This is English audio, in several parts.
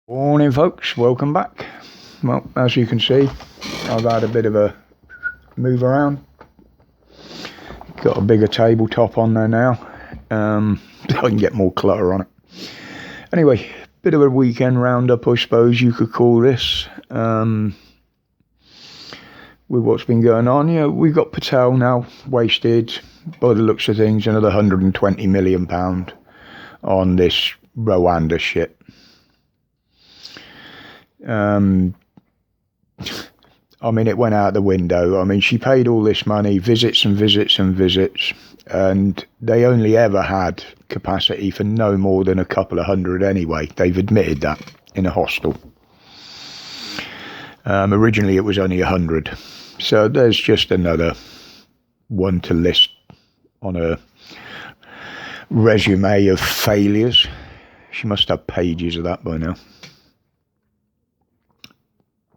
Morning folks, welcome back. Well, as you can see, I've had a bit of a move around. Got a bigger tabletop on there now. I can get more clutter on it. Anyway, bit of a weekend roundup, I suppose you could call this. With what's been going on, we've got Patel now wasted, by the looks of things, another £120 million on this Rwanda shit. I mean, it went out the window. I mean, she paid all this money, visits and visits and visits, and they only ever had capacity for no more than a couple of hundred anyway. They've admitted that in a hostel. Originally, it was only 100. So there's just another one to list on a resume of failures. She must have pages of that by now.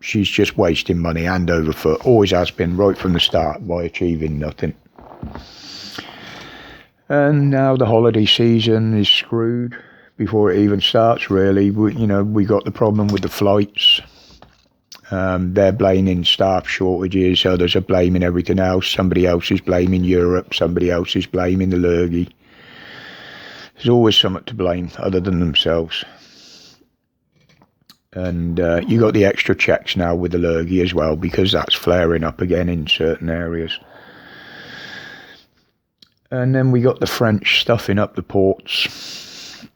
She's just wasting money hand over foot. Always has been right from the start by achieving nothing. And now the holiday season is screwed before it even starts, really. We got the problem with the flights. They're blaming staff shortages. Others are blaming everything else. Somebody else is blaming Europe. Somebody else is blaming the lurgy. There's always something to blame other than themselves. And you got the extra checks now with the lurgy as well, because that's flaring up again in certain areas. And then we got the French stuffing up the ports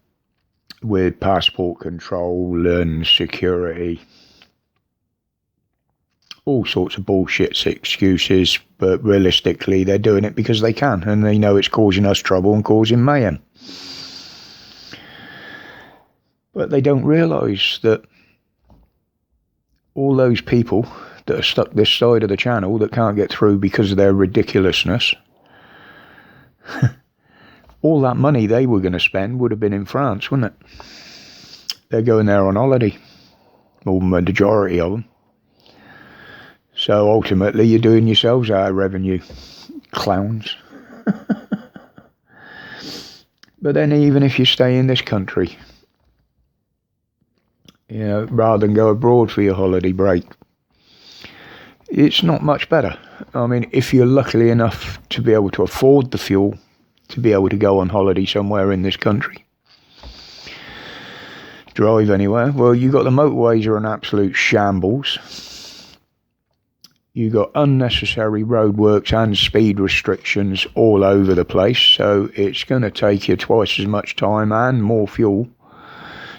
with passport control and security. All sorts of bullshit excuses, but realistically they're doing it because they can, and they know it's causing us trouble and causing mayhem. But they don't realise that all those people that are stuck this side of the channel that can't get through because of their ridiculousness, all that money they were going to spend would have been in France, wouldn't it? They're going there on holiday, or the majority of them. So ultimately you're doing yourselves out of revenue, clowns. But then even if you stay in this country, rather than go abroad for your holiday break, it's not much better. I mean, if you're lucky enough to be able to afford the fuel to be able to go on holiday somewhere in this country, drive anywhere, well, you got the motorways are an absolute shambles. You got unnecessary roadworks and speed restrictions all over the place, so it's going to take you twice as much time and more fuel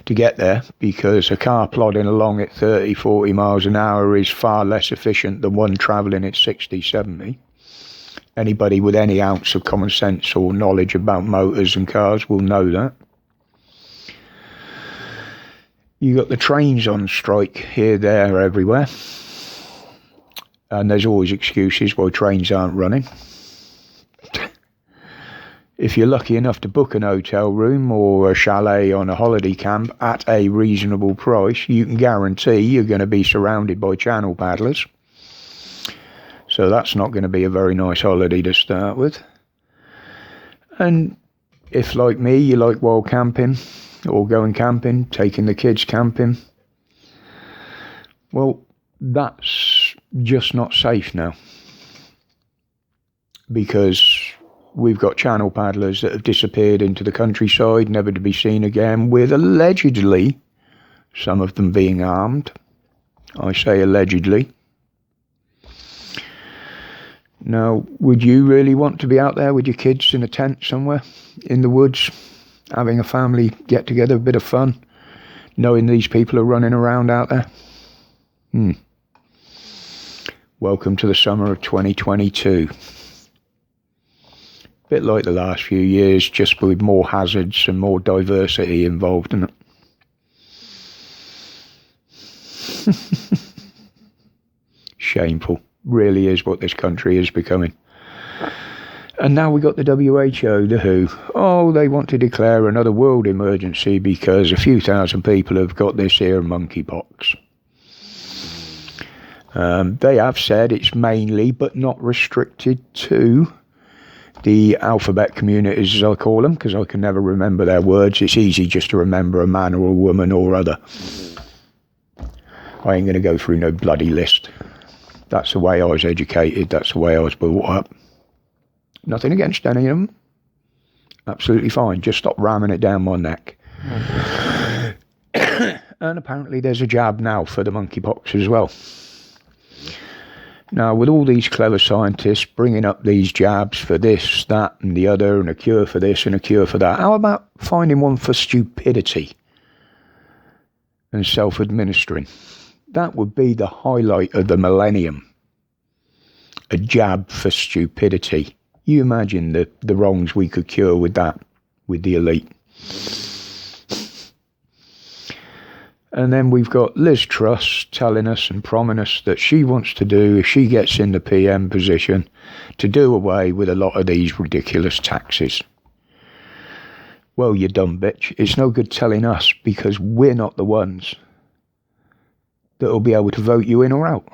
to get there, because a car plodding along at 30, 40 miles an hour is far less efficient than one travelling at 60, 70. Anybody with any ounce of common sense or knowledge about motors and cars will know that. You got the trains on strike here, there, everywhere. And there's always excuses why trains aren't running. If you're lucky enough to book an hotel room or a chalet on a holiday camp at a reasonable price, you can guarantee you're going to be surrounded by channel paddlers. So that's not going to be a very nice holiday to start with. And if, like me, you like wild camping or going camping, taking the kids camping, well, that's just not safe now. Because we've got channel paddlers that have disappeared into the countryside, never to be seen again, with allegedly some of them being armed. I say allegedly. Now, would you really want to be out there with your kids in a tent somewhere in the woods, having a family get-together, a bit of fun, knowing these people are running around out there? Welcome to the summer of 2022. Bit like the last few years, just with more hazards and more diversity involved in it. Shameful. Really is what this country is becoming. And now we got the WHO, the WHO. Oh, they want to declare another world emergency because a few thousand people have got this here monkeypox. They have said it's mainly, but not restricted to, the alphabet communities, as I call them, because I can never remember their words. It's easy just to remember a man or a woman or other. I ain't going to go through no bloody list. That's the way I was educated. That's the way I was brought up. Nothing against any of them. Absolutely fine. Just stop ramming it down my neck. And apparently there's a jab now for the monkeypox as well. Now, with all these clever scientists bringing up these jabs for this, that and the other, and a cure for this and a cure for that, how about finding one for stupidity and self-administering? That would be the highlight of the millennium. A jab for stupidity. You imagine the wrongs we could cure with that, with the elite. And then we've got Liz Truss telling us and promising us that she wants to do, if she gets in the PM position, to do away with a lot of these ridiculous taxes. Well, you dumb bitch. It's no good telling us, because we're not the ones that will be able to vote you in or out.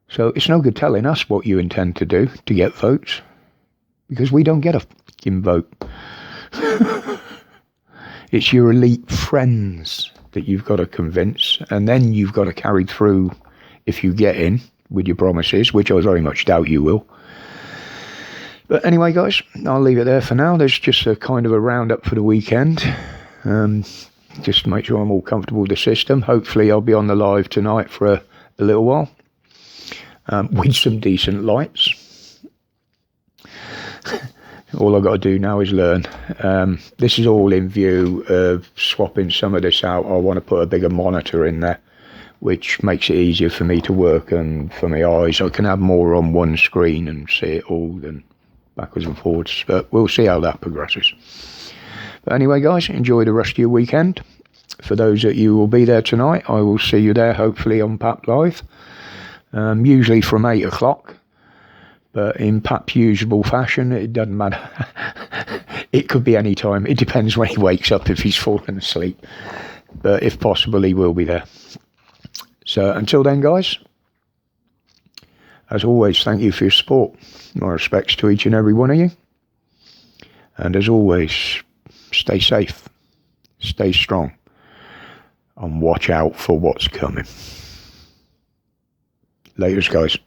So it's no good telling us what you intend to do to get votes, because we don't get a fucking vote. It's your elite friends that you've got to convince, and then you've got to carry through if you get in with your promises, which I very much doubt you will. But anyway, guys, I'll leave it there for now. There's just a kind of a roundup for the weekend. Just to make sure I'm all comfortable with the system. Hopefully I'll be on the live tonight for a little while. With some decent lights. All I've got to do now is learn. This is all in view of swapping some of this out. I want to put a bigger monitor in there, which makes it easier for me to work and for my eyes. I can have more on one screen and see it all than backwards and forwards. But we'll see how that progresses. But anyway, guys, enjoy the rest of your weekend. For those that you will be there tonight, I will see you there, hopefully, on PAP Live. Usually from 8 o'clock. But in Pap's usual fashion, it doesn't matter. It could be any time. It depends when he wakes up, if he's fallen asleep. But if possible, he will be there. So until then, guys, as always, thank you for your support. My respects to each and every one of you. And as always, stay safe, stay strong, and watch out for what's coming. Laters, guys.